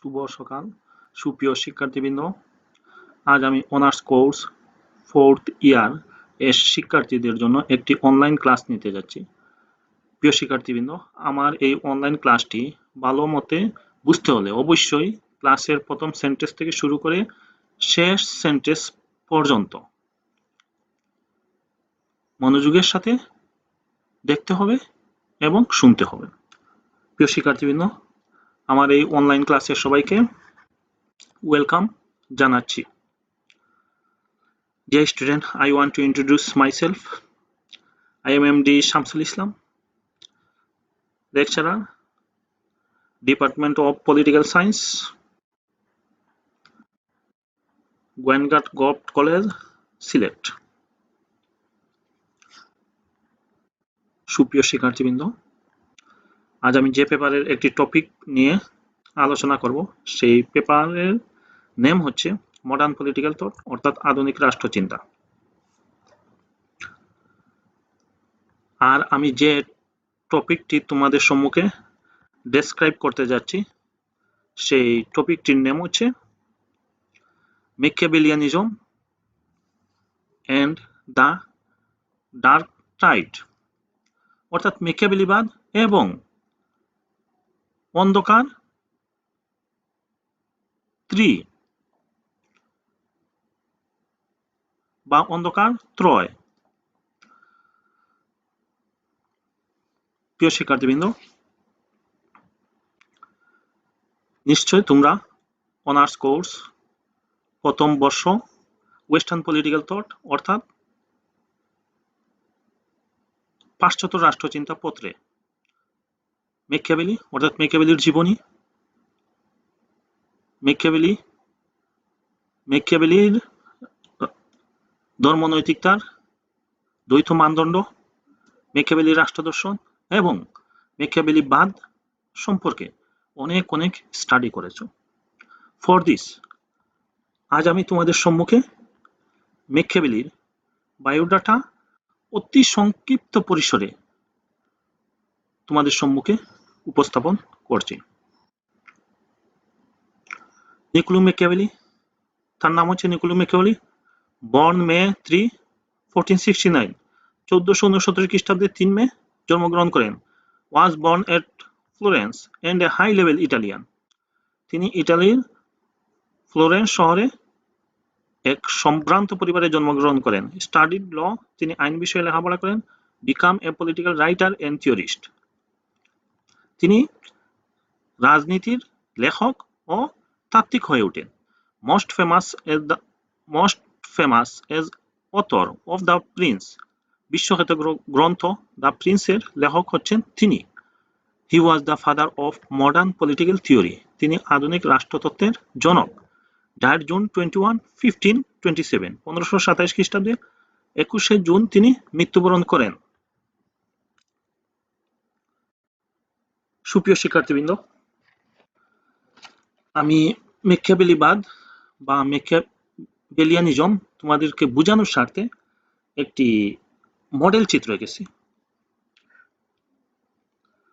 শুভ সকাল সুপ্রিয় শিক্ষার্থীবৃন্দ। আজ আমি অনার্স কোর্স 4th ইয়ার এর শিক্ষার্থীদের জন্য একটি অনলাইন ক্লাস নিতে যাচ্ছি। প্রিয় শিক্ষার্থীবৃন্দ, আমার এই অনলাইন ক্লাসটি ভালো মতে বুঝতে হলে অবশ্যই ক্লাসের প্রথম সেন্টেন্স থেকে শুরু করে শেষ সেন্টেন্স পর্যন্ত মনোযোগের সাথে দেখতে হবে এবং শুনতে হবে। প্রিয় শিক্ষার্থীবৃন্দ, আমার এই অনলাইন ক্লাসের সবাইকে ওয়েলকাম জানাচ্ছি। Dear student, I want to introduce myself. I am MD Shamsul Islam, lecturer, Department of Political Science, Gwanggatt Govt College, Sylhet. সুপ্রিয় শিক্ষার্থীবৃন্দ, আজ আমি যে পেপারের একটি টপিক নিয়ে আলোচনা করব সেই পেপারের নেম হচ্ছে মডার্ন পলিটিক্যাল থট, অর্থাৎ আধুনিক রাষ্ট্রচিন্তা। আর আমি যে টপিকটি তোমাদের সম্মুখে ডেসক্রাইব করতে যাচ্ছি সেই টপিকটির নেম হচ্ছে মেকিয়াভেলিয়ানিজম এন্ড দ্য ডার্ক টাইড, অর্থাৎ মেকিয়াভেলিবাদ এবং অন্ধকার ত্রি বা অন্ধকার ত্রয়। প্রিয় শিক্ষার্থীবৃন্দ, নিশ্চয় তোমরা অনার্স কোর্স প্রথম বর্ষ ওয়েস্টার্ন পলিটিক্যাল থট অর্থাৎ পাশ্চাত্য রাষ্ট্রচিন্তা পত্রে মেকিয়াভেলি অর্থাৎ মেকিয়াভেলির জীবনী, মেকিয়াভেলির ধর্মনৈতিকতার দ্বৈত মানদণ্ড, মেকিয়াভেলির রাষ্ট্রদর্শন এবং মেকিয়াভেলিবাদ সম্পর্কে অনেক স্টাডি করেছো। ফর দিস, আজ আমি তোমাদের সম্মুখে মেকিয়াভেলির বায়োডাটা অতি সংক্ষিপ্ত পরিসরে তোমাদের সম্মুখে উপস্থাপন করছি। নিকোলো মেকিয়াভেলি, তার নাম হচ্ছে নিকোলো মেকিয়াভেলি, বর্ন মে 3, 1469, 1469 খ্রিস্টাব্দে 3 মে জন্মগ্রহণ করেন। Was born at Florence and a high level Italian. তিনি ইটালির ফ্লোরেন্স শহরে এক সম্ভ্রান্ত পরিবারে জন্মগ্রহণ করেন। স্টাডিড ল, তিনি আইন বিষয়ে লেখাপড়া করেন। Become a political writer and theorist, তিনি রাজনীতির লেখক ও তাত্ত্বিক হয়ে ওঠেন। Most famous as author of the Prince, বিশ্বখ্যাত গ্রন্থ দ্য প্রিন্সের লেখক হচ্ছেন তিনি। He was the father of modern political theory, তিনি আধুনিক রাষ্ট্রতত্ত্বের জনক। ডায়েড জুন 21, 1527, 1527 খ্রিস্টাব্দে 21শে জুন তিনি মৃত্যুবরণ করেন। সুপ্রিয় শিক্ষার্থীবৃন্দ, আমি মেকিয়াভেলিবাদ বা মেকিয়াভেলিয়ানিজম তোমাদেরকে বোঝানোর স্বার্থে একটি মডেল চিত্র এঁকেছি।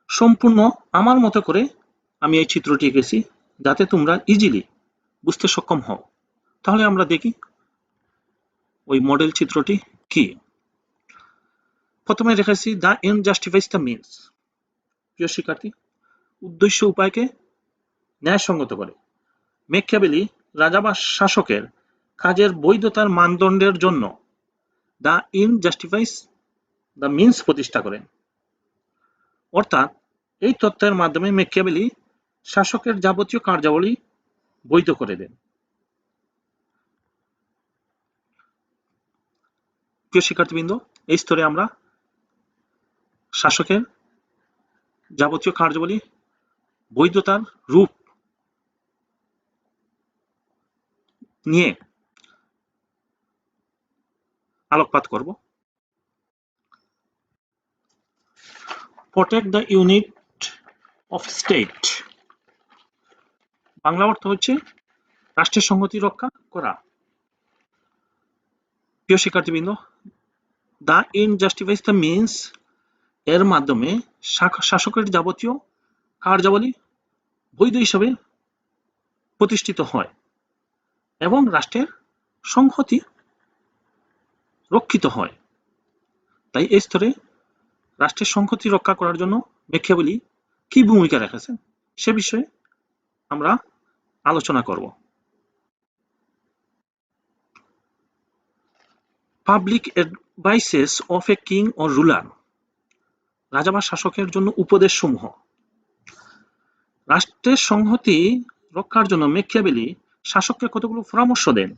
সম্পূর্ণ আমার মতো করে আমি এই চিত্রটি এঁকেছি যাতে তোমরা ইজিলি বুঝতে সক্ষম হও। তাহলে আমরা দেখি ওই মডেল চিত্রটি কি। প্রথমে রেখেছি দ্য এন্ড জাস্টিফাইজ দ্য মিনস। প্রিয় শিক্ষার্থী, উদ্দেশ্য উপায়কে ন্যায়সঙ্গত করে। মেকিয়াভেলি রাজা বা শাসকের কাজের বৈধতার মানদণ্ডের জন্য দ্য এন্ড জাস্টিফাইজ দ্য মিনস প্রতিষ্ঠা করেন। অর্থাৎ এই তত্ত্বের মাধ্যমে মেকিয়াভেলি শাসকের যাবতীয় কার্যাবলী বৈধ করে দেন। প্রিয় শিক্ষার্থীবৃন্দ, এই স্তরে আমরা শাসকের যাবতীয় কার্যাবলী বৈধতার রূপ নিয়ে আলোকপাত করব। Protect the unit of state, Bangla অর্থ হচ্ছে রাষ্ট্রের সংহতি রক্ষা করা। প্রিয় শিক্ষার্থীবৃন্দ, দ্য এন্ড জাস্টিফাইজ দ্য মিনস এর মাধ্যমে শাসকের যাবতীয় কার্যাবলী বৈধ হিসাবে প্রতিষ্ঠিত হয় এবং রাষ্ট্রের সংহতি রক্ষিত হয়। তাই এই স্তরে রাষ্ট্রের সংহতি রক্ষা করার জন্য ম্যাকিয়াভেলি কি ভূমিকা রেখেছেন সে বিষয়ে আমরা আলোচনা করব। Public advises of a king or ruler, রাজা বা শাসকের জন্য উপদেশ সমূহ। রাষ্ট্রের সংহতি রক্ষার জন্য ম্যাকিয়াভেলি শাসককে কতগুলো পরামর্শ দেন,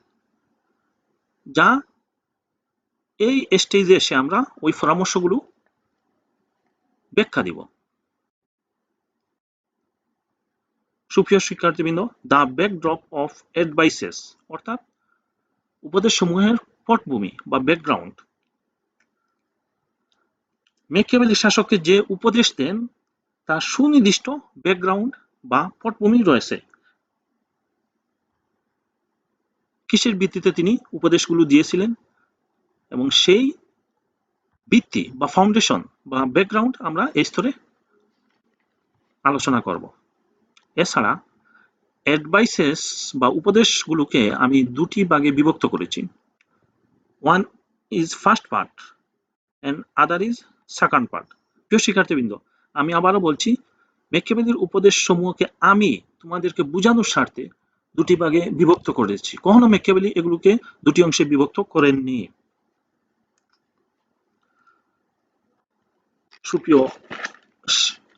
যা এই স্টেজে এসে আমরা ওই পরামর্শগুলো ব্যাখ্যা দিব। সুপ্রিয় শিক্ষার্থীবৃন্দ, দ্য ব্যাকড্রপ অফ অ্যাডভাইসেস অর্থাৎ উপদেশ সমূহের পটভূমি বা ব্যাকগ্রাউন্ড। ম্যাকিয়াভেলি শাসককে যে উপদেশ দেন তার সুনির্দিষ্ট ব্যাকগ্রাউন্ড বা পটভূমি রয়েছে। কিসের ভিত্তিতে তিনি উপদেশগুলো দিয়েছিলেন এবং সেই ভিত্তি বা ফাউন্ডেশন বা ব্যাকগ্রাউন্ড আমরা এই স্তরে আলোচনা করব। এছাড়া অ্যাডভাইসেস বা উপদেশগুলোকে আমি দুটি ভাগে বিভক্ত করেছি। One is first part and other is second part. প্রিয় শিক্ষার্থীবৃন্দ, আমি আবারও বলছি, ম্যাকিয়াভেলির উপদেশ সমূহকে আমি তোমাদেরকে বোঝানোর স্বার্থে দুটি ভাগে বিভক্ত করেছি। কখনো ম্যাকিয়াভেলি এগুলোকে দুটি অংশে বিভক্ত করেননি। সুপ্রিয়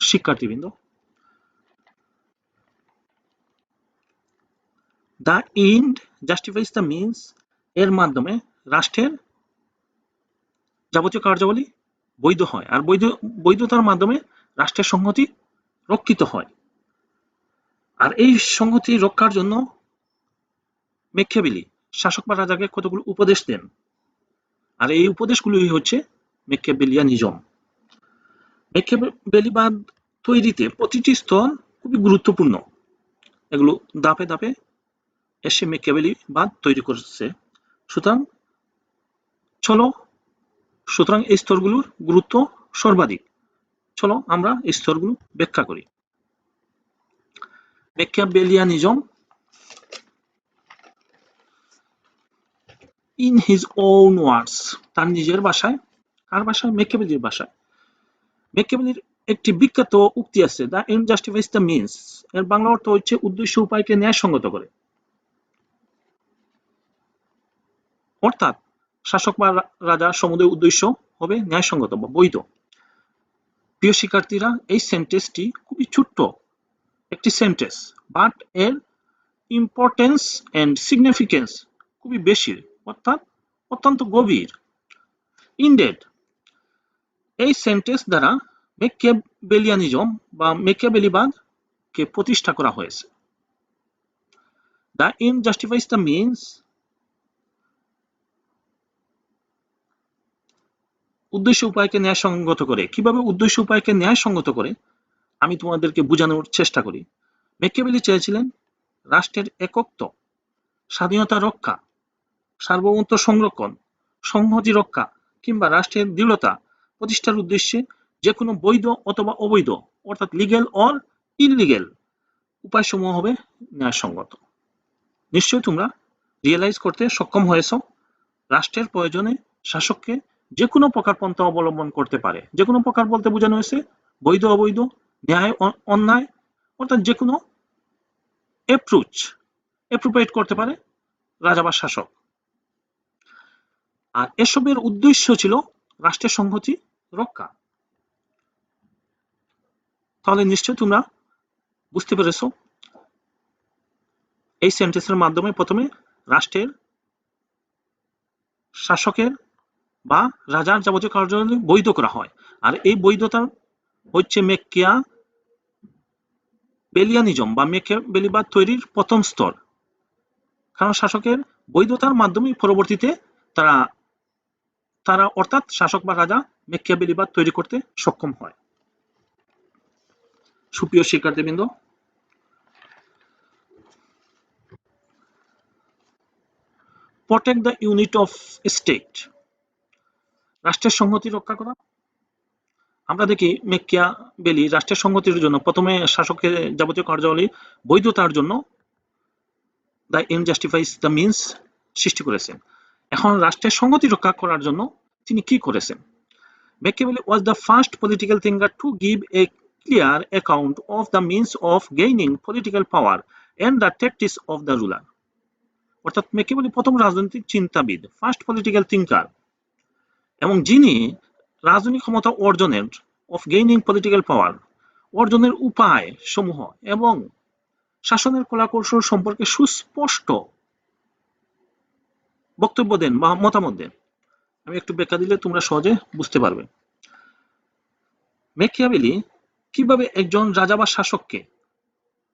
শিক্ষার্থীবৃন্দ, দ্য এন্ড জাস্টিফাইজ দ্য মিনস এর মাধ্যমে রাষ্ট্রের যাবতীয় কার্যাবলী বৈধ হয়, আর বৈধতার মাধ্যমে রাষ্ট্রের সংহতি রক্ষিত হয়। আর এই সংহতি রক্ষার জন্য ম্যাকিয়াভেলি শাসক বা রাজাকে কতগুলো উপদেশ দেন, আর এই উপদেশগুলোই হচ্ছে ম্যাকিয়াভেলিয়ানিজম। ম্যাকিয়াভেলিবাদ তৈরিতে প্রতিটি স্তর খুবই গুরুত্বপূর্ণ। এগুলো ধাপে ধাপে এসে ম্যাকিয়াভেলিবাদ তৈরি করছে। সুতরাং এই স্তরগুলোর গুরুত্ব সর্বাধিক। চলো আমরা এই স্তরগুলো ব্যাখ্যা করি। Machiavellianism in his own words, তার নিজের ভাষায়। কার ভাষায়? ম্যাকিয়াভেলির ভাষায়। ম্যাকিয়াভেলির একটি বিখ্যাত উক্তি আছে, দ্য এন্ড জাস্টিফাইজ দ্য মিনস। এর বাংলা অর্থ হচ্ছে উদ্দেশ্য উপায়কে ন্যায়সঙ্গত করে। অর্থাৎ শাসক বা রাজা সমুদয় উদ্দেশ্য হবে ন্যায়সঙ্গত বা বৈধ। প্রিয় শিক্ষার্থীরা, এই সেন্টেন্সটি খুবই ছোট্ট একটি সেন্টেন্স, বাট এর ইম্পর্টেন্স এন্ড সিগনিফিকেন্স খুবই বেশি, অর্থাৎ অত্যন্ত গভীর। ইনডেড, এই সেন্টেন্স দ্বারা ম্যাকিয়াভেলিয়ানিজম বা ম্যাকিয়াভেলিবাদ কে প্রতিষ্ঠা করা হয়েছে। দ্য এন্ড জাস্টিফাইজ দ্য মিনস, উদ্দেশ্য উপায়কে ন্যায়সঙ্গত করে। কিভাবে উদ্দেশ্য উপায়কে ন্যায়সঙ্গত করে আমি তোমাদেরকে বোঝানোর চেষ্টা করি। ম্যাকিয়াভেলি চেয়েছিলেন রাষ্ট্রের একত্ব, স্বাধীনতা রক্ষা, সার্বভৌমত্ব সংরক্ষণ, সংহতি রক্ষা কিংবা রাষ্ট্রের দৃঢ়তা প্রতিষ্ঠার উদ্দেশ্যে যে কোনো বৈধ অথবা অবৈধ অর্থাৎ লিগ্যাল অর ইললিগ্যাল উপায়সমূহ হবে ন্যায়সঙ্গত। নিশ্চয়ই তোমরা রিয়েলাইজ করতে সক্ষম হয়েছ রাষ্ট্রের প্রয়োজনে শাসককে যে কোনো প্রকার পন্থা অবলম্বন করতে পারে। যে কোনো প্রকার বলতে বোঝানো হয়েছে বৈধ অবৈধ, ন্যায় অন্যায়, অর্থাৎ যে কোনো অ্যাপ্রোপ্রিয়েট করতে পারে রাজা বা শাসক। আর এসবের উদ্দেশ্য ছিল রাষ্ট্রের সংহতি রক্ষা। তাহলে নিশ্চয় তোমরা বুঝতে পেরেছো এই সেন্টেন্সের মাধ্যমে প্রথমে রাষ্ট্রের শাসকের বা রাজার যাবতীয় কার্যাবলী বৈধ করা হয়, আর এই বৈধতা হচ্ছে ম্যাকিয়াভেলিয়ানিজম বা ম্যাকিয়াভেলিবাদ তৈরির প্রথম স্তর। কারণ শাসকের বৈধতার মাধ্যমে পরবর্তীতে তারা অর্থাৎ শাসক বা রাজা ম্যাকিয়াভেলিবাদ তৈরি করতে সক্ষম হয়। সুপ্রিয় শিক্ষার্থীবৃন্দ, protect the unit of state, রাষ্ট্রের সংহতি রক্ষা করা। আমরা দেখি ম্যাকিয়াভেলি রাষ্ট্রের সংহতির জন্য প্রথমে শাসকের যাবতীয় কার্যাবলী বৈধতার জন্য দ্য এন্ড জাস্টিফাইস দ্য মিনস সৃষ্টি করেছেন। এখন রাষ্ট্রের সংগতি রক্ষা করার জন্য তিনি কি করেছেন? Machiavelli was the first political thinker to give a clear account of the means of gaining political power and the tactics of the ruler. অর্থাৎ মেকিয়াভেলি প্রথম রাজনৈতিক চিন্তাবিদ, ফার্স্ট পলিটিক্যাল থিঙ্কার, এবং যিনি রাজনৈতিক ক্ষমতা অর্জনের অফ গেইনিং পলিটিক্যাল পাওয়ার অর্জনের উপায় সমূহ এবং শাসনের কলাকৌশল সম্পর্কে সুস্পষ্ট বক্তব্য দেন বা মতামত দেন। আমি একটু ব্যাখ্যা দিলে তোমরা সহজে বুঝতে পারবে। মেকিয়াভেলি কিভাবে একজন রাজা বা শাসককে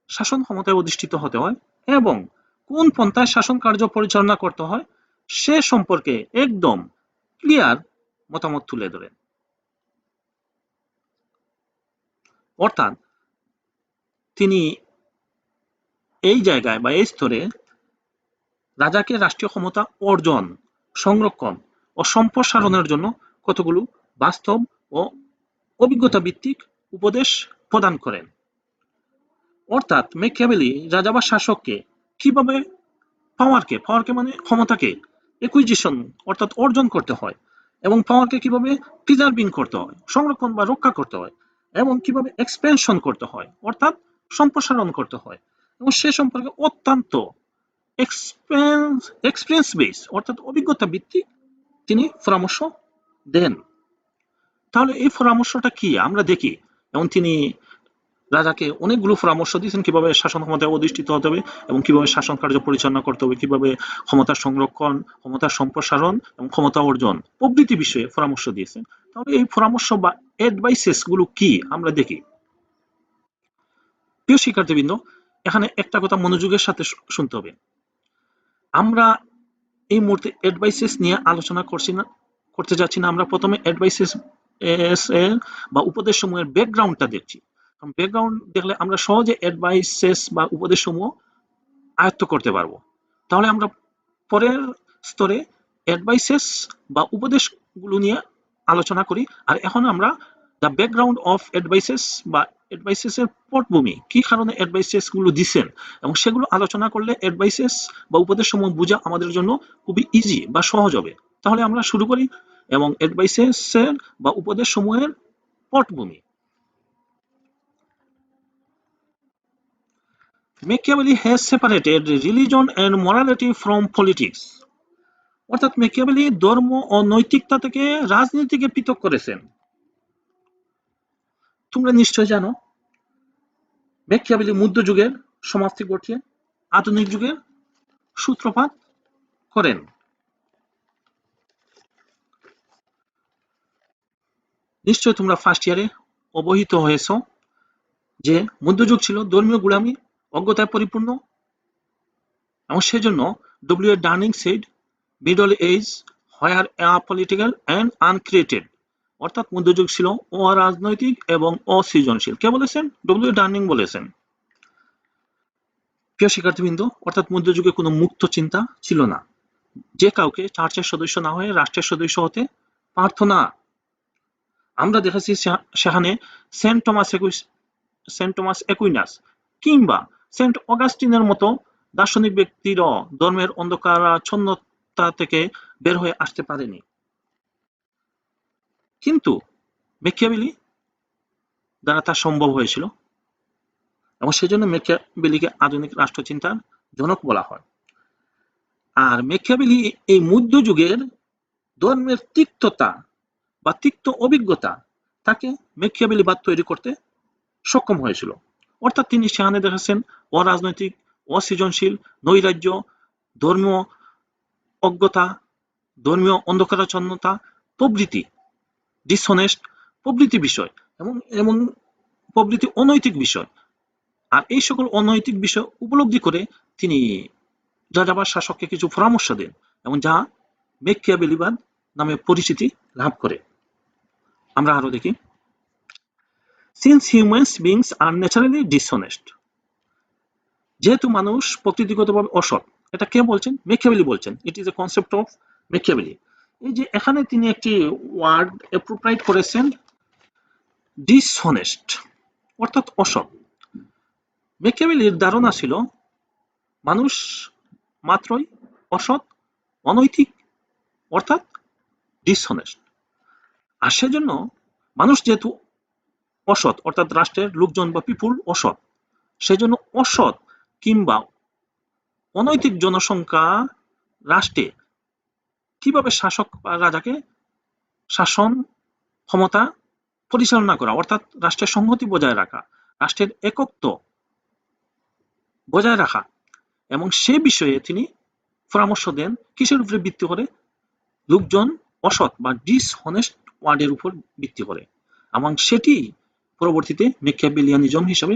শাসন ক্ষমতায় অধিষ্ঠিত হতে হয় এবং কোন পন্থায় শাসন কার্য পরিচালনা করতে হয় সে সম্পর্কে একদম ক্লিয়ার মতামত তুলে ধরেন। অর্থাৎ তিনি এই জায়গায় বা এই স্তরে রাজাকে রাষ্ট্রীয় ক্ষমতা অর্জন, সংরক্ষণ ও সম্প্রসারণের জন্য কতগুলো বাস্তব ও অভিজ্ঞতা ভিত্তিক উপদেশ প্রদান করেন। অর্থাৎ মেকিয়াভেলি রাজা বা শাসককে কিভাবে পাওয়ারকে মানে ক্ষমতাকে একুইজিশন অর্থাৎ অর্জন করতে হয় এবং পাওয়ারকে কিভাবে প্রিজার্ভিং করতে হয়, সংরক্ষণ বা রক্ষা করতে হয়, এবং কিভাবে এক্সপেনশন করতে হয় অর্থাৎ সম্প্রসারণ করতে হয়, এবং সে সম্পর্কে অত্যন্ত এক্সপিরিয়েন্স বেস অর্থাৎ অভিজ্ঞতা ভিত্তিক তিনি পরামর্শ দেন। তাহলে এই পরামর্শটা কি আমরা দেখি, এবং তিনি রাজাকে অনেকগুলো পরামর্শ দিয়েছেন কিভাবে শাসন ক্ষমতায় অধিষ্ঠিত হতে হবে এবং কিভাবে শাসন কার্য পরিচালনা করতে হবে, কিভাবে ক্ষমতার সংরক্ষণ, ক্ষমতার সম্প্রসারণ এবং ক্ষমতা অর্জন প্রভৃতি বিষয়ে পরামর্শ দিয়েছেন। তাহলে এই পরামর্শ বা অ্যাডভাইসেস গুলো কি আমরা দেখি। প্রিয় শিক্ষার্থীবৃন্দ, এখানে একটা কথা মনোযোগের সাথে শুনতে হবে। আমরা এই মুহূর্তে অ্যাডভাইসেস নিয়ে আলোচনা করতে যাচ্ছি না। আমরা প্রথমে অ্যাডভাইসেস বা উপদেশ সমূহের ব্যাকগ্রাউন্ডটা দেখছি। ব্যাকগ্রাউন্ড দেখলে আমরা সহজে অ্যাডভাইসেস বা উপদেশ সমূহ আয়ত্ত করতে পারবো। তাহলে আমরা পরের স্তরে অ্যাডভাইসেস বা উপদেশগুলো নিয়ে আলোচনা করি। আর এখন আমরা দ্য ব্যাকগ্রাউন্ড অফ অ্যাডভাইসেস বা অ্যাডভাইসেসের পটভূমি, কি কারণে অ্যাডভাইসেস গুলো দিচ্ছেন এবং সেগুলো আলোচনা করলে অ্যাডভাইসেস বা উপদেশ সমূহ বোঝা আমাদের জন্য খুবই ইজি বা সহজ হবে। তাহলে আমরা শুরু করি এবং অ্যাডভাইসেসের বা উপদেশ সমূহের পটভূমি। Machiavelli has separated religion and morality from politics. অর্থাৎ মেকিয়াভেলি ধর্ম ও নৈতিকতা থেকে রাজনীতিকে পৃথক করেছেন। তোমরা নিশ্চয় জানো মেকিয়াভেলি মধ্যযুগের সমাপ্তি ঘটিয়ে আধুনিক যুগের সূত্রপাত করেন। নিশ্চয় তোমরা ফার্স্ট ইয়ারে অবহিত হয়েছ যে মধ্যযুগ ছিল ধর্মীয় গোলামি, অজ্ঞতায় পরিপূর্ণ, এবং সেজন্য ডব্লিউ এ ডার্নিং said middle age where apolitical and uncreated. অর্থাৎ মধ্যযুগ ছিল অরাজনৈতিক এবং অসৃজনশীল। কে বলেছেন? ডব্লিউ এ ডার্নিং বলেছেন। প্রিয় শিক্ষার্থীবৃন্দ, অর্থাৎ মধ্যযুগে কোনো মুক্ত চিন্তা ছিল না। যে কাউকে চার্চের সদস্য না হয়ে রাষ্ট্রের সদস্য হতে পারত না। আমরা দেখেছি সেখানে সেন্ট টমাস একুইনাস কিংবা সেন্ট অগাস্টিনের মতো দার্শনিক ব্যক্তিরও ধর্মের অন্ধকারাচ্ছন্নতা থেকে বের হয়ে আসতে পারেনি। কিন্তু মেকিয়াভেলি দ্বারা তা সম্ভব হয়েছিল, এবং সেজন্য মেকিয়াভেলিকে আধুনিক রাষ্ট্রচিন্তার জনক বলা হয়। আর মেকিয়াভেলি এই মধ্যযুগের ধর্মের তিক্ততা বা তিক্ত অভিজ্ঞতা তাকে মেকিয়াভেলিবাদ তৈরি করতে সক্ষম হয়েছিল। অর্থাৎ তিনি সেখানে দেখেছেন অরাজনৈতিক, অসৃজনশীল, নৈরাজ্য, ধর্মীয় অজ্ঞতা, ধর্মীয় অন্ধকারাচ্ছন্নতা প্রভৃতি, ডিসঅনেস্ট প্রভৃতি বিষয় এবং প্রভৃতি অনৈতিক বিষয়। আর এই সকল অনৈতিক বিষয় উপলব্ধি করে তিনি রাজা বা শাসককে কিছু পরামর্শ দেন এবং যা মেকিয়াভেলিবাদ নামে পরিচিতি লাভ করে। আমরা আরো দেখি, since human beings are naturally dishonest, যেহেতু মানুষ প্রকৃতিগতভাবে অসৎ। এটা কে বলছেন? মেকিয়াভেলি বলছেন। It is a concept of Machiavelli. এই যে এখানে তিনি একটি ওয়ার্ড অ্যাপ্রোপ্রিয়েট করেছেন, ডিসঅনেস্ট অর্থাৎ অসৎ। মেকিয়াভেলির ধারণা ছিল মানুষ মাত্রই অসৎ, অনৈতিক, অর্থাৎ ডিসঅনেস্ট। আর সেজন্য মানুষ যেহেতু অসৎ, অর্থাৎ রাষ্ট্রের লোকজন বা পিপুল অসৎ, সেজন্য অসৎ কিংবা অনৈতিক জনসংখ্যা রাষ্ট্রে কিভাবে শাসক বা রাজাকে শাসন ক্ষমতা পরিচালনা করা, অর্থাৎ রাষ্ট্রের সংহতি বজায় রাখা, রাষ্ট্রের একত্ব বজায় রাখা, এবং সে বিষয়ে তিনি পরামর্শ দেন কিসের উপরে ভিত্তি করে? লোকজন অসৎ বা ডিসঅনেস্ট ওয়ার্ডের উপর ভিত্তি করে, এবং সেটি পরবর্তীতে মেকিয়াভেলিয়ানিজম হিসেবে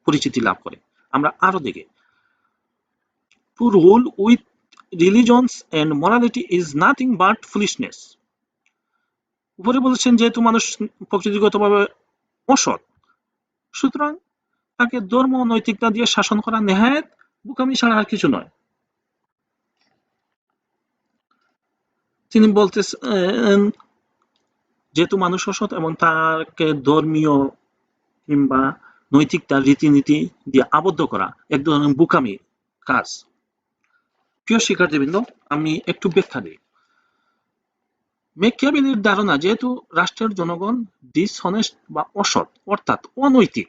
পরিচিতি লাভ করে। আমরা আরো দেখি, to rule with religions and morality is nothing but foolishness. উপরে বলেছেন যেহেতু মানুষ প্রকৃতিগতভাবে অসৎ, সুতরাং তাকে ধর্ম ও নৈতিকতা দিয়ে শাসন করা নেহায়েত বোকামি ছাড়া আর কিছু নয়। তিনি বলতেছেন যেহেতু মানুষ অসৎ এবং তাকে ধর্মীয় কিংবা নৈতিকতা রীতিনীতি দিয়ে আবদ্ধ করা এক ধরনের বোকামি কাজ। প্রিয় শিক্ষার্থীবৃন্দ, আমি একটু ব্যাখ্যা দিই। মেকিয়াভেলির ধারণা যেহেতু রাষ্ট্রের জনগণ ডিসঅনেস্ট বা অসৎ অর্থাৎ অনৈতিক,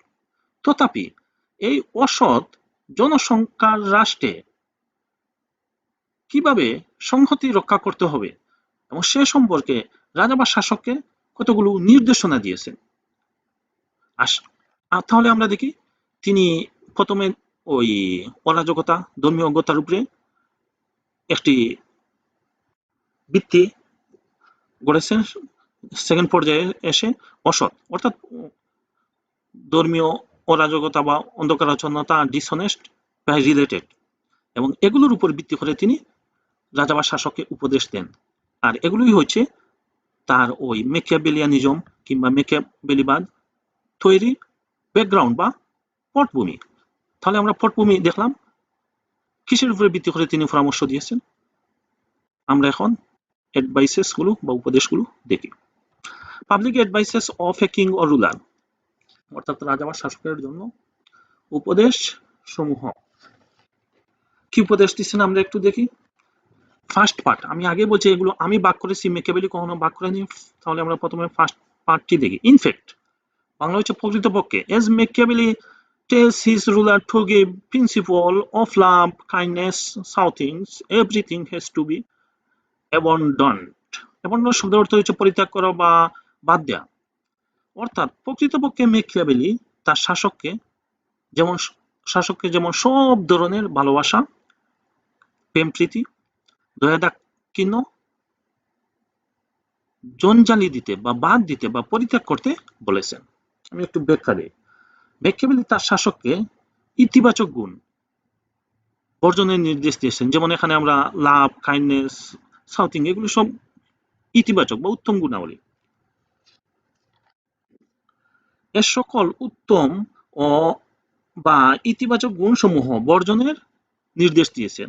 তথাপি এই অসৎ জনসংখ্যার রাষ্ট্রে কিভাবে সংহতি রক্ষা করতে হবে এবং সে সম্পর্কে রাজা বা শাসককে কতগুলো নির্দেশনা দিয়েছেন। তাহলে আমরা দেখি তিনি প্রথমে ওই অরাজকতা, ধর্মীয় অজ্ঞতার উপরে একটি ভিত্তি গড়েছেন। সেকেন্ড পর্যায়ে এসে অসৎ অর্থাৎ ধর্মীয় অরাজকতা বা অন্ধকারাচ্ছন্নতা, ডিসঅনেস্ট বা রিলেটেড, এবং এগুলোর উপর ভিত্তি করে তিনি রাজা বা শাসককে উপদেশ দেন। আর এগুলোই হচ্ছে তার ওই মেকিয়াভেলিয়ানিজম কিংবা মেকিয়াভেলিবাদ তৈরি ব্যাকগ্রাউন্ড বা পটভূমি। তাহলে আমরা পটভূমি দেখলাম, কিসের উপরে ভিত্তি করে তিনি পরামর্শ দিয়েছেন। আমরা এখন অ্যাডভাইসেস গুলো বা উপদেশগুলো দেখি। Public advises of a king or ruler, অর্থাৎ রাজা বা শাসকের জন্য উপদেশ সমূহ। কি উপদেশ দিচ্ছেন আমরা একটু দেখি। ফার্স্ট পার্ট, আমি আগে বলছি এগুলো আমি বাক করেছি, মেকিয়াভেলি কখনো বাক করেনি। তাহলে আমরা প্রথমে ফার্স্ট পার্টটি দেখি। ইনফ্যাক্ট, বাংলা হচ্ছে প্রকৃতপক্ষে, as Machiavelli tells his ruler to give principle of love, kindness, southings, everything has to be abandoned. abandon শব্দের অর্থ হচ্ছে পরিত্যাগ করা বা বাদ দেয়া। অর্থাৎ প্রকৃতপক্ষে মেকিয়াভেলি তার শাসককে যেমন সব ধরনের ভালোবাসা, প্রেম প্রীতি, দয়া দাক্ষিণ্য জঞ্জালি দিতে বা বাদ দিতে বা পরিত্যাগ করতে বলেছেন। আমি একটু ব্যাখ্যা দিই। মেকিয়াভেলি তার শাসককে ইতিবাচক গুণ বর্জনের নির্দেশ দিয়েছেন, যেমন এখানে আমরা লাভ, কাইন্ডনেস, সাউথিং, এগুলো সব ইতিবাচক বা উত্তম গুণাবলী। এর সকল উত্তম ও বা ইতিবাচক গুণসমূহ বর্জনের নির্দেশ দিয়েছেন।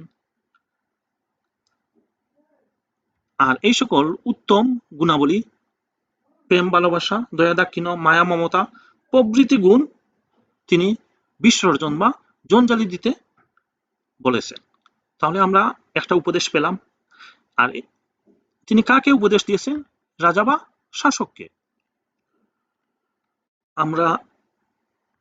আর এই সকল উত্তম গুণাবলী প্রেম, ভালোবাসা, দয়া দাক্ষিণ্য, মায়া, মমতা প্রভৃতি গুণ তিনি বিসর্জন বা জঞ্জালি দিতে বলেছেন। তাহলে আমরা একটা উপদেশ পেলাম। আর তিনি কাকে উপদেশ দিয়েছেন? রাজা বা শাসককে। আমরা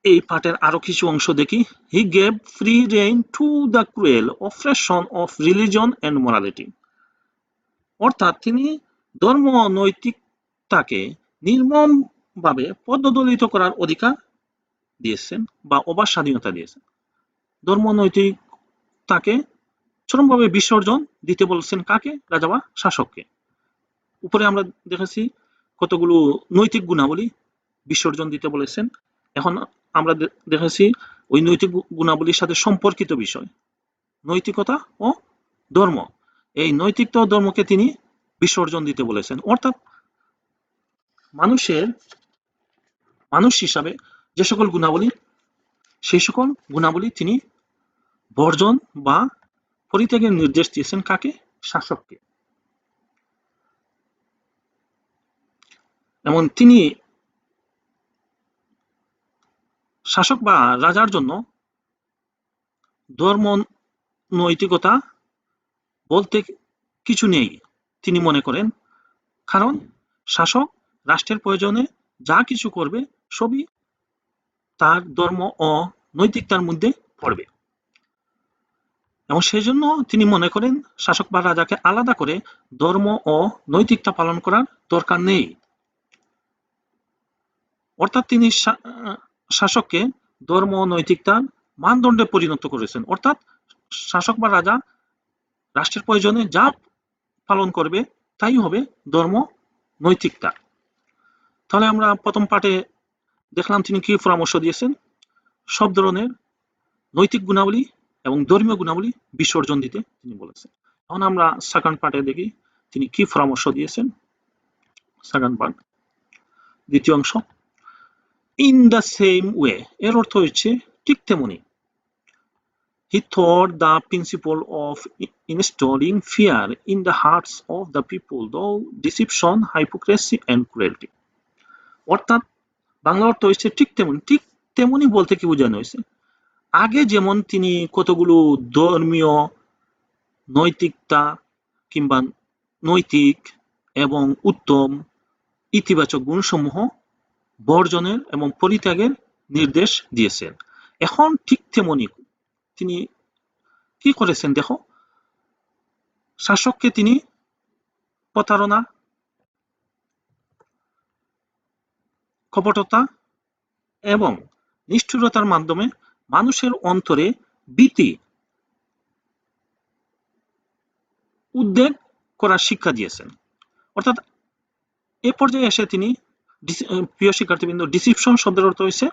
এই পাঠের আরো কিছু অংশ দেখি। He gave free rein to the cruel oppression of religion and morality, অর্থাৎ তিনি ধর্ম নৈতিকতাকে নির্মমভাবে পদদলিত করার অধিকার দিয়েছেন বা অবাধ স্বাধীনতা দিয়েছেন। ধর্ম নৈতিকতাকে চরমভাবে বিসর্জন দিতে বলছেন কাকে? রাজা বা শাসককে। উপরে আমরা দেখেছি কতগুলো নৈতিক গুণাবলী বিসর্জন দিতে বলেছেন। এখন আমরা দেখেছি ওই নৈতিক গুণাবলীর সাথে সম্পর্কিত বিষয়, নৈতিকতা ও ধর্ম। এই নৈতিকতা ও ধর্মকে তিনি বিসর্জন দিতে বলেছেন, অর্থাৎ মানুষ হিসাবে যে সকল গুণাবলী, সেই সকল গুণাবলী তিনি বর্জন বা পরিত্যাগের নির্দেশ দিয়েছেন কাকে? শাসককে। এবং তিনি শাসক বা রাজার জন্য ধর্ম নৈতিকতা বলতে কিছু নেই তিনি মনে করেন, কারণ শাসক রাষ্ট্রের প্রয়োজনে যা কিছু করবে সবই তার ধর্ম ও নৈতিকতার মধ্যে পড়বে, এবং সেই জন্য তিনি মনে করেন শাসক বা রাজাকে আলাদা করে ধর্ম ও নৈতিকতা পালন করার দরকার নেই। অর্থাৎ তিনি শাসককে ধর্ম ও নৈতিকতার মানদণ্ডে পরিণত করেছেন, অর্থাৎ শাসক বা রাজা রাষ্ট্রের প্রয়োজনে যা পালন করবে তাই হবে ধর্ম নৈতিকতা। তাহলে আমরা প্রথম পাঠে দেখলাম তিনি কি পরামর্শ দিয়েছেন, সব ধরনের নৈতিক গুণাবলী এবং ধর্মীয় গুণাবলী বিসর্জন দিতে তিনি বলেছেন। এখন আমরা সেকেন্ড পার্টে দেখি তিনি কি পরামর্শ দিয়েছেন। সেকেন্ড পার্ট, দ্বিতীয় অংশ। ইন দ্য সেম ওয়ে এর অর্থ হচ্ছে ঠিক তেমনি। He taught the principle of instilling fear in the hearts of the people through deception, hypocrisy and cruelty. অর্থাৎ বাংলা অর্থ হচ্ছে ঠিক তেমনি। ঠিক তেমনি বলতে কি বোঝানো হয়েছে, আগে যেমন তিনি কতগুলো ধর্মীয় নৈতিকতা কিংবা নৈতিক এবং উত্তম ইতিবাচক গুণসমূহ বর্জনের এবং পরিত্যাগের নির্দেশ দিয়েছেন, এখন ঠিক তেমনি তিনি কি করেছেন দেখো, শাসককে তিনি প্রতারণা, কপটতা এবং নিষ্ঠুরতার মাধ্যমে মানুষের অন্তরে ভীতি উদ্বেগ করার শিক্ষা দিয়েছেন। অর্থাৎ এ পর্যায়ে এসে তিনি, প্রিয় শিক্ষার্থীবৃন্দ, ডিসিপশন শব্দের অর্থ হয়েছে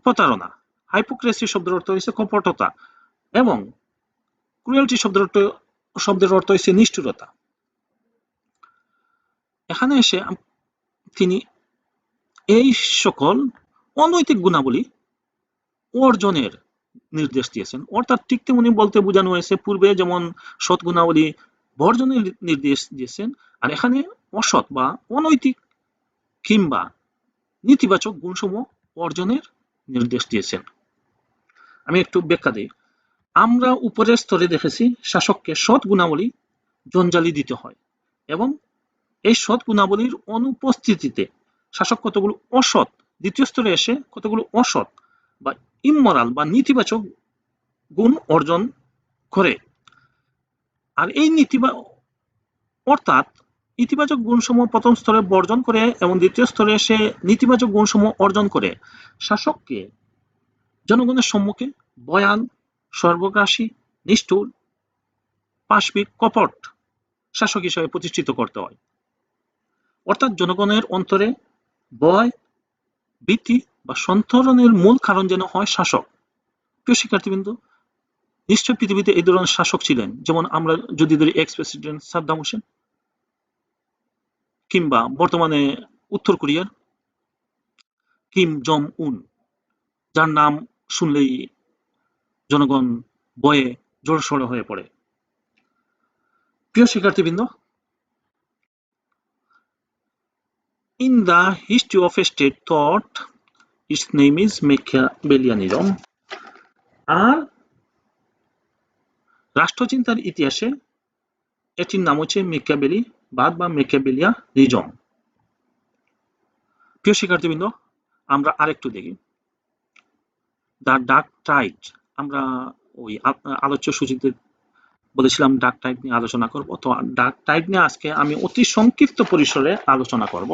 প্রতারণা, হাইপোক্রেসি শব্দের অর্থ হয়েছে কপটতা এবং ক্রুয়েলটি শব্দের অর্থ হয়েছে নিষ্ঠুরতা। এখানে এসে তিনি এই সকল অনৈতিক গুণাবলী অর্জনের নির্দেশ দিয়েছেন। অর্থাৎ ঠিক তেমনি বলতে বোঝানো হয়েছে পূর্বে যেমন সৎ গুণাবলী বর্জনের নির্দেশ দিয়েছেন, আর এখানে অসৎ বা অনৈতিক কিংবা নেতিবাচক গুণসমূহ অর্জনের নির্দেশ দিয়েছেন। আমি একটু ব্যাখ্যা দিই। আমরা উপরের স্তরে দেখেছি শাসককে সৎ গুণাবলী জঞ্জালি দিতে হয়, এবং এই সৎ গুণাবলীর অনুপস্থিতিতে শাসক কতগুলো অসৎ, দ্বিতীয় স্তরে এসে কতগুলো অসৎ বা ইমমরাল বা নেতিবাচক গুণ অর্জন করে। আর এই অর্থাৎ ইতিবাচক গুণসমূহ প্রথম স্তরে বর্জন করে এবং দ্বিতীয় স্তরে এসে নেতিবাচক গুণসমূহ অর্জন করে শাসককে জনগণের সম্মুখে ভয়াল, সর্বগ্রাসী, নিষ্ঠুর, পাশবিক, কপট শাসক হিসেবে প্রতিষ্ঠিত করতে হয়। অর্থাৎ জনগণের অন্তরে ভয়, ভীতি বা সন্তরণের মূল কারণ যেন হয় শাসক। প্রিয় শিক্ষার্থীবৃন্দ, নিশ্চয় পৃথিবীতে এই ধরনের শাসক ছিলেন, যেমন আমরা যদি ধরি এক্স প্রেসিডেন্ট সাদ্দাম হোসেন, কিংবা বর্তমানে উত্তর কোরিয়ার কিম জং উন, যার নাম শুনলেই জনগণ ভয়ে জড়সড় হয়ে পড়ে। প্রিয় শিক্ষার্থীবৃন্দ, in the history of a state thought its name is Machiavellianism, আর রাষ্ট্রচিন্তার ইতিহাসে এটির নাম হচ্ছে মেকিয়াভেলিবাদ বা মেকিয়াভেলিয়ানিজম। প্রিয় শিক্ষার্থীবৃন্দ, আমরা আরেকটু দেখি দ্য ডার্ক টাইড। আমরা ওই আলোচ্য সূচিতে বলেছিলাম ডার্ক টাইড নিয়ে আলোচনা করব, তো ডার্ক টাইড নিয়ে আজকে আমি অতি সংক্ষিপ্ত পরিসরে আলোচনা করব।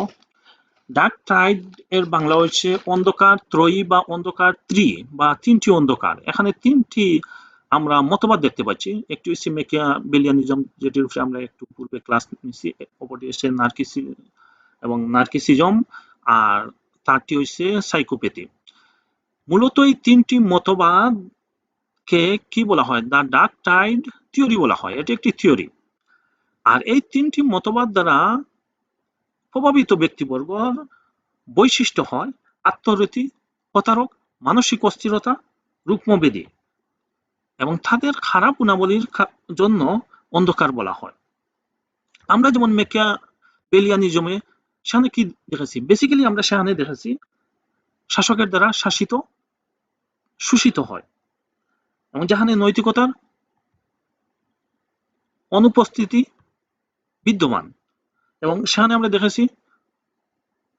ডার্ক টাইড এর বাংলা হচ্ছে অন্ধকার ত্রয়ী বা অন্ধকার ত্রি বা তিনটি অন্ধকার। এখানে তিনটি আমরা মতবাদ দেখতে পাচ্ছি। একটি হচ্ছে মেকিয়াভেলিয়ানিজম, যেটির উপরে আমরা একটু পূর্বে ক্লাস নিয়েছি, অপরটি হচ্ছে নার্কিসিজম, আর তারটি হচ্ছে সাইকোপ্যাথি। মূলত এই তিনটি মতবাদ কে কি বলা হয়, দ্য ডার্ক টাইড থিওরি বলা হয়। এটি একটি থিওরি, আর এই তিনটি মতবাদ দ্বারা প্রভাবিত ব্যক্তিবর্গর বৈশিষ্ট্য হয় আত্মরতি, প্রতারক, মানসিক অস্থিরতা, রুগ্মবেদী, এবং তাদের খারাপ গুণাবলীর জন্য অন্ধকার বলা হয়। আমরা যেমন মেকিয়াভেলিয়ানিজমে সেখানে কি দেখেছি, বেসিক্যালি আমরা সেখানে দেখেছি শাসকের দ্বারা শাসিত শোষিত হয়, এবং যেখানে নৈতিকতার অনুপস্থিতি বিদ্যমান এবং সেখানে আমরা দেখেছি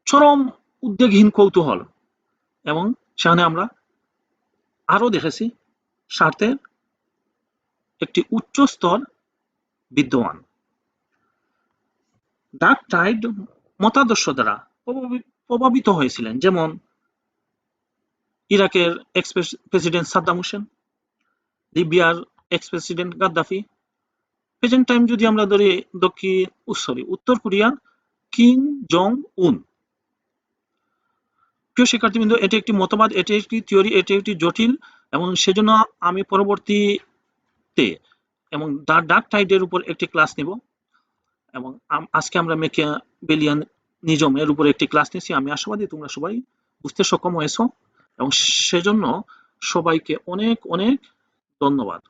চরম উদ্বেগহীন কৌতূহল এবং সেখানে আমরা আরো দেখেছি স্বার্থের একটি উচ্চ স্তর বিদ্যমান। ডার্ক টাইড মতাদর্শ দ্বারা প্রভাবিত হয়েছিলেন, যেমন ইরাকের এক্স প্রেসিডেন্ট সাদ্দাম হোসেন, লিবিয়ার x president Gaddafi, present time যদি আমরা ধরি উত্তর কোরিয়ার কিম জং উন। প্রিয় শিক্ষার্থীবৃন্দ, এটি একটি মতবাদ, এটি একটি থিওরি, এটি একটি জটিল এবং সেজন্য আমি পরবর্তীতে এবং ডার্ক টাইডের উপর একটি ক্লাস নেব এবং আজকে আমরা ম্যাকিয়াভেলিয়ান নিজমের উপর একটি ক্লাস নিয়েছি। আমি আশাবাদী তোমরা সবাই বুঝতে সক্ষম হয়েছো এবং সেজন্য সবাইকে অনেক অনেক ধন্যবাদ।